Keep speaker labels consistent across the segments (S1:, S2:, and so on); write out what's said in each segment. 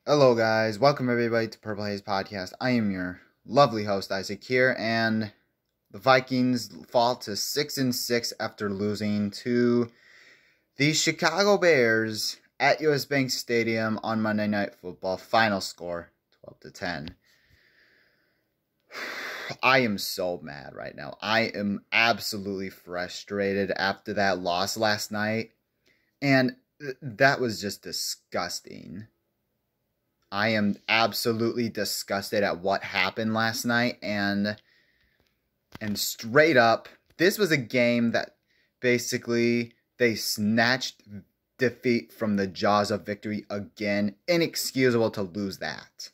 S1: Hello, guys. Welcome, everybody, to Purple Haze Podcast. I am your lovely host, Isaac, here, and the Vikings fall to 6-6 after losing to the Chicago Bears at US Bank Stadium on Monday Night Football. Final score 12-10. I am so mad right now. I am absolutely frustrated after that loss last night, and that was just disgusting. I am absolutely disgusted at what happened last night, and straight up, this was a game that basically they snatched defeat from the jaws of victory again. Inexcusable to lose that.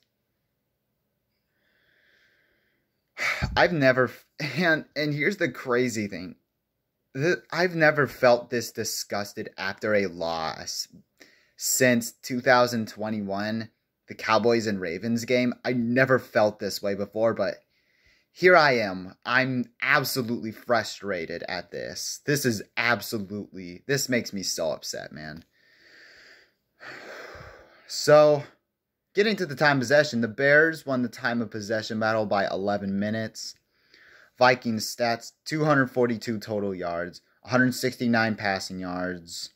S1: I've never, and here's the crazy thing. I've never felt this disgusted after a loss since 2021. The Cowboys and Ravens game. I never felt this way before, but here I am. I'm absolutely frustrated at this. This makes me so upset, man. So, getting to the time of possession, the Bears won the time of possession battle by 11 minutes. Vikings stats, 242 total yards, 169 passing yards,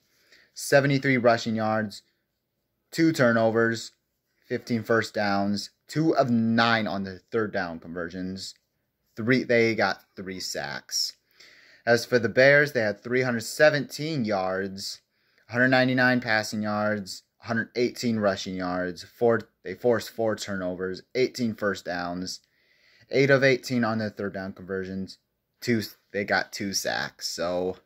S1: 73 rushing yards, 2 turnovers, 15 first downs, 2 of 9 on the third down conversions. They got 3 sacks. As for the Bears, they had 317 yards, 199 passing yards, 118 rushing yards. They forced 4 turnovers, 18 first downs, 8 of 18 on the third down conversions. They got 2 sacks. So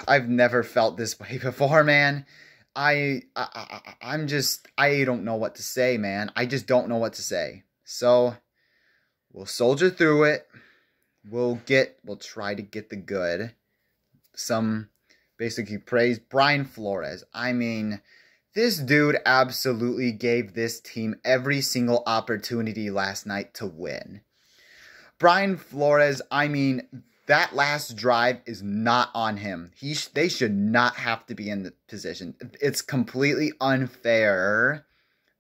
S1: I've never felt this way before, man. I don't know what to say, man. I just don't know what to say. So, we'll soldier through it. We'll try to get the good. Some basically praise Brian Flores. I mean, this dude absolutely gave this team every single opportunity last night to win. Brian Flores, I mean, that last drive is not on him. They should not have to be in the position. It's completely unfair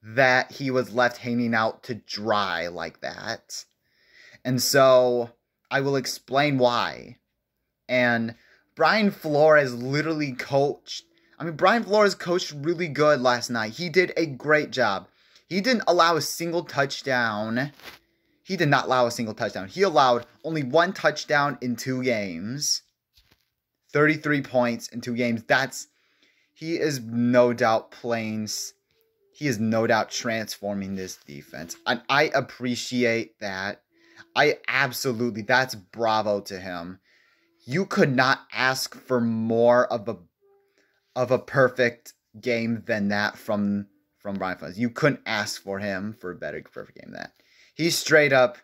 S1: that he was left hanging out to dry like that. And so I will explain why. And Brian Flores literally coached. Brian Flores coached really good last night. He did a great job. He didn't allow a single touchdown. He did not allow a single touchdown. He allowed only 1 touchdown in 2 games. 33 points in 2 games. He is no doubt transforming this defense. And I appreciate that. That's bravo to him. You could not ask for more of a perfect game than that from Brian Flores. You couldn't ask for him for a better perfect game than that. He is straight up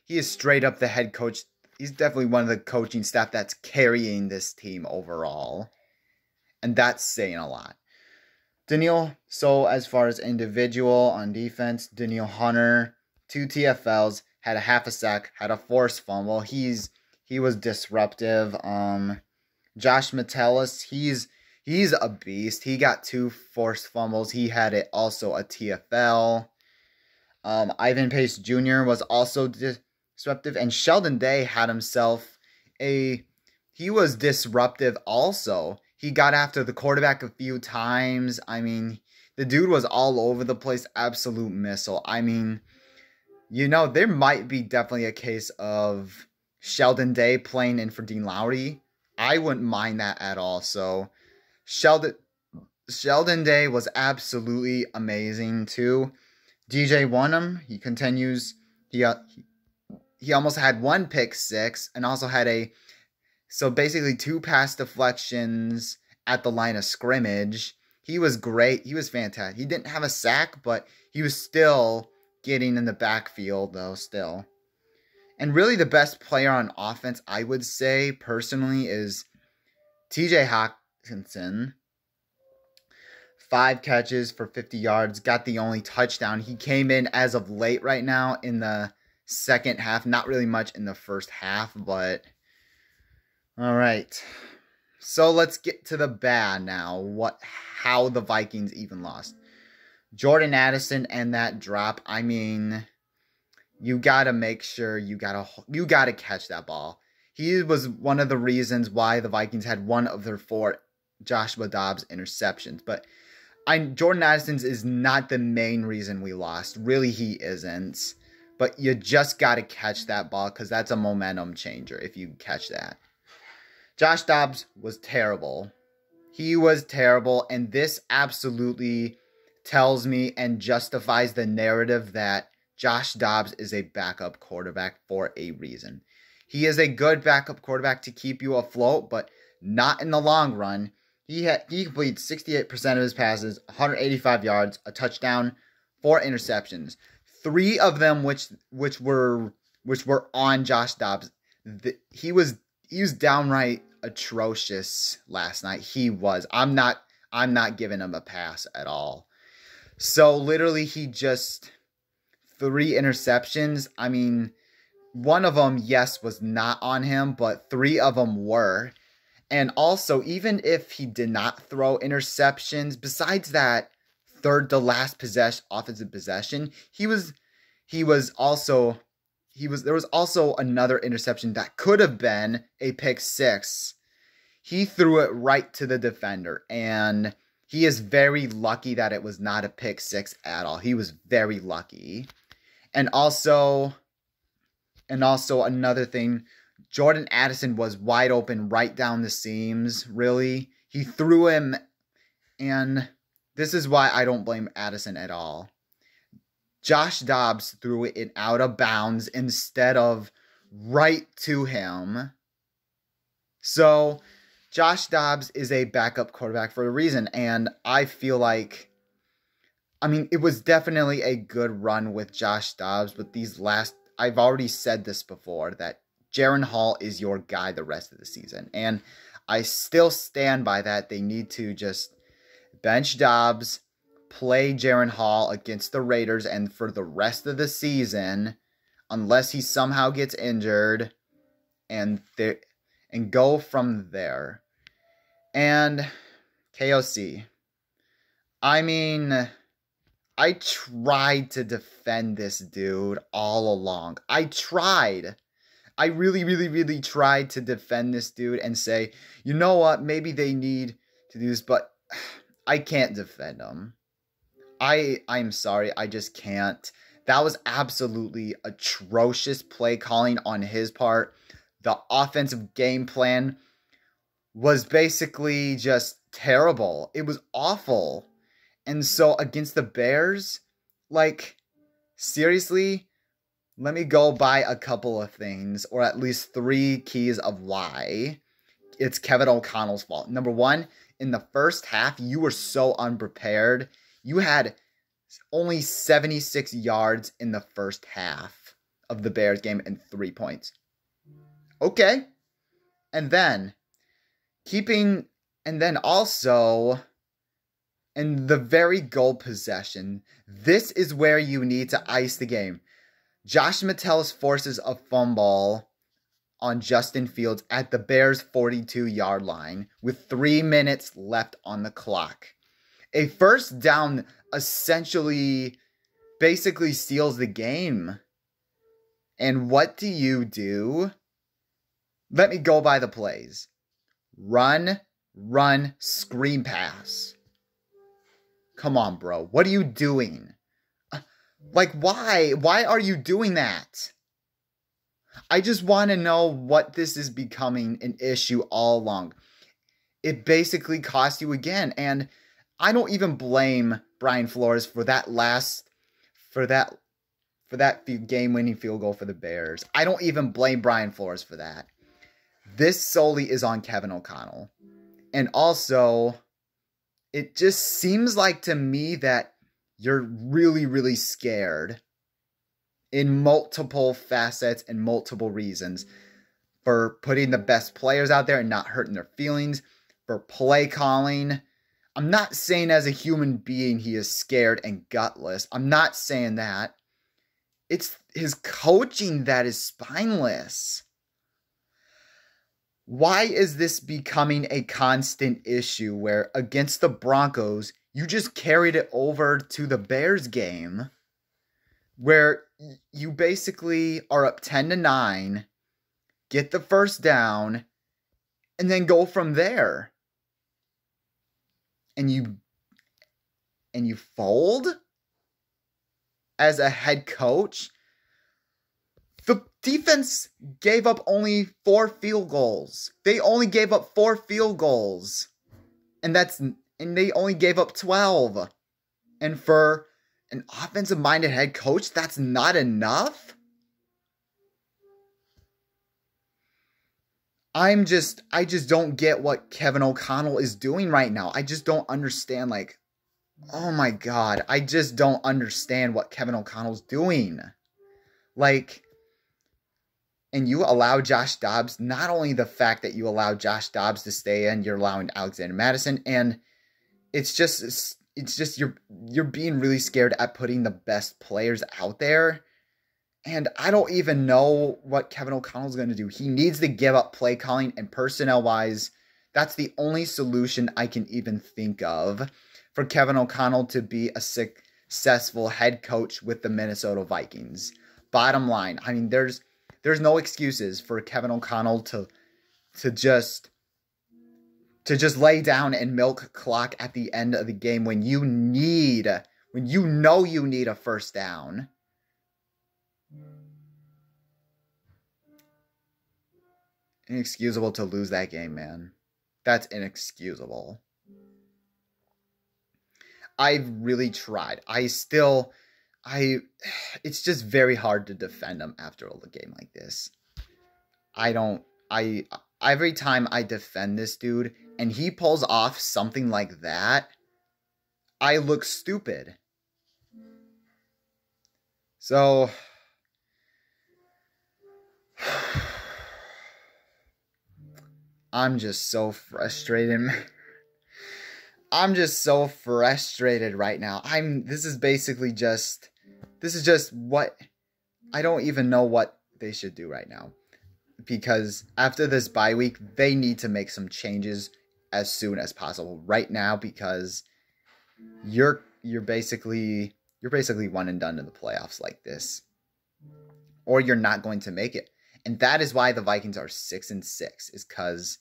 S1: the head coach. He's definitely one of the coaching staff that's carrying this team overall. And that's saying a lot. So as far as individual on defense, Danielle Hunter, 2 TFLs, had a half a sack, had a forced fumble. He was disruptive. Josh Metellus, he's a beast. He got 2 forced fumbles. He had also a TFL. Ivan Pace Jr. was also disruptive, and Sheldon Day had himself he was disruptive also. He got after the quarterback a few times. The dude was all over the place, absolute missile. There might be definitely a case of Sheldon Day playing in for Dean Lowry. I wouldn't mind that at all. So, Sheldon Day was absolutely amazing too. DJ Wonnum, he continues. He almost had 1 pick six and also had basically 2 pass deflections at the line of scrimmage. He was great. He was fantastic. He didn't have a sack, but he was still getting in the backfield though still. And really the best player on offense, I would say personally, is TJ Hawkinson. 5 catches for 50 yards, got the only touchdown. He came in as of late right now in the second half. Not really much in the first half, but all right. So let's get to the bad now. How the Vikings even lost. Jordan Addison and that drop. I mean, you gotta make sure you gotta catch that ball. He was one of the reasons why the Vikings had one of their 4 Joshua Dobbs interceptions. But Jordan Addison is not the main reason we lost. Really, he isn't. But you just gotta catch that ball because that's a momentum changer if you catch that. Josh Dobbs was terrible. He was terrible, and this absolutely tells me and justifies the narrative that Josh Dobbs is a backup quarterback for a reason. He is a good backup quarterback to keep you afloat, but not in the long run. He completed 68% of his passes, 185 yards, a touchdown, 4 interceptions. 3 of them which were on Josh Dobbs. He was downright atrocious last night. He was. I'm not giving him a pass at all. So literally he just 3 interceptions. I mean, one of them, yes, was not on him, but 3 of them were. And also, even if he did not throw interceptions, besides that third to last offensive possession, there was also another interception that could have been a pick 6. He threw it right to the defender, and he is very lucky that it was not a pick 6 at all. He was very lucky. And also another thing, Jordan Addison was wide open right down the seams, really. He threw him, and this is why I don't blame Addison at all. Josh Dobbs threw it out of bounds instead of right to him. So Josh Dobbs is a backup quarterback for a reason, and I feel like, I mean, it was definitely a good run with Josh Dobbs, but I've already said this before, that Jaren Hall is your guy the rest of the season, and I still stand by that. They need to just bench Dobbs, play Jaren Hall against the Raiders, and for the rest of the season, unless he somehow gets injured, and go from there. And KOC, I mean, I tried to defend this dude all along. I really, really, really tried to defend this dude and say, you know what, maybe they need to do this, but I can't defend him. I'm sorry, I just can't. That was absolutely atrocious play calling on his part. The offensive game plan was basically just terrible. It was awful. And so against the Bears, like, seriously, let me go by a couple of things, or at least 3 keys of why it's Kevin O'Connell's fault. Number 1, in the first half, you were so unprepared. You had only 76 yards in the first half of the Bears game and 3 points. Okay. And then also, in the very goal possession, this is where you need to ice the game. Josh Metellus forces a fumble on Justin Fields at the Bears' 42-yard line with 3 minutes left on the clock. A first down basically steals the game. And what do? Let me go by the plays. Run, screen pass. Come on, bro. What are you doing? Like, why? Why are you doing that? I just want to know what this is becoming an issue all along. It basically cost you again. And I don't even blame Brian Flores for that game-winning field goal for the Bears. I don't even blame Brian Flores for that. This solely is on Kevin O'Connell. And also, it just seems like to me that you're really, really scared in multiple facets and multiple reasons for putting the best players out there and not hurting their feelings, for play calling. I'm not saying as a human being he is scared and gutless. I'm not saying that. It's his coaching that is spineless. Why is this becoming a constant issue where against the Broncos, you just carried it over to the Bears game where you basically are up 10-9, get the first down, and then go from there. And you fold as a head coach? The defense gave up only 4 field goals. They only gave up 4 field goals. And they only gave up 12. And for an offensive-minded head coach, that's not enough? I just don't get what Kevin O'Connell is doing right now. I just don't understand, like, oh my God, I just don't understand what Kevin O'Connell's doing. Like, and you allow Josh Dobbs, not only the fact that you allow Josh Dobbs to stay in, you're allowing Alexander Mattison, and it's just you're being really scared at putting the best players out there. And I don't even know what Kevin O'Connell's going to do. He needs to give up play calling, and personnel-wise, that's the only solution I can even think of for Kevin O'Connell to be a successful head coach with the Minnesota Vikings. Bottom line, I mean, there's no excuses for Kevin O'Connell to just lay down and milk clock at the end of the game when you know you need a first down. Inexcusable to lose that game, man. That's inexcusable. I've really tried. It's just very hard to defend him after a game like this. Every time I defend this dude and he pulls off something like that, I look stupid. So, I'm just so frustrated. I'm just so frustrated right now. This is just what, I don't even know what they should do right now. Because after this bye week, they need to make some changes as soon as possible right now, because you're basically one and done in the playoffs like this. Or you're not going to make it. And that is why the Vikings are 6-6, is because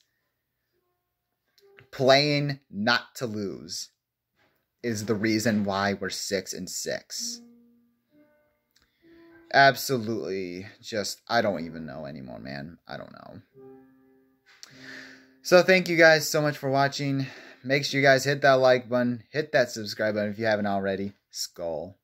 S1: playing not to lose is the reason why we're 6-6. Absolutely, I don't even know anymore, man. I don't know. So thank you guys so much for watching. Make sure you guys hit that like button, hit that subscribe button if you haven't already. Skull.